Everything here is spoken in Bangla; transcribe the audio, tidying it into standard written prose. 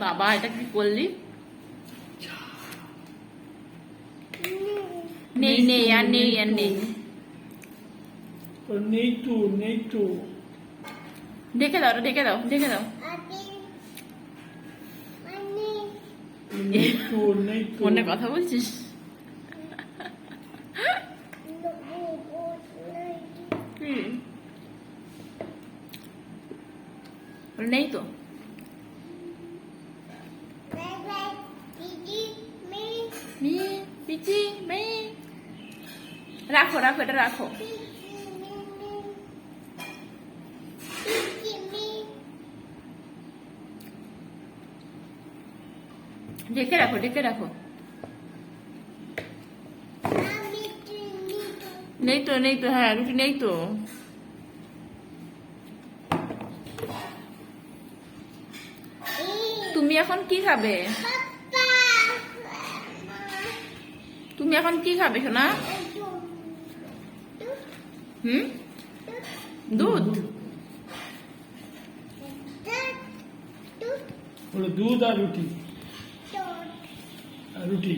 বাবা এটা কি করলি? নেই নেই আর নেই আর নেই। নেই তো ঢেকে দাও, ঢেকে দাও, ঢেকে দাও। ফোনে কথা বলছিস? নেই তো। পিচি মেয়ে রাখো রাখো, এটা রাখো। ঢেকে রাখো, ঢেকে রাখো। নেই তো, নেই তো, হ্যাঁ রুটি নেই তো। তুমি এখন কি খাবে? তুমি এখন কি খাবে সোনা? দুধ? দুধ আর রুটি। রুটি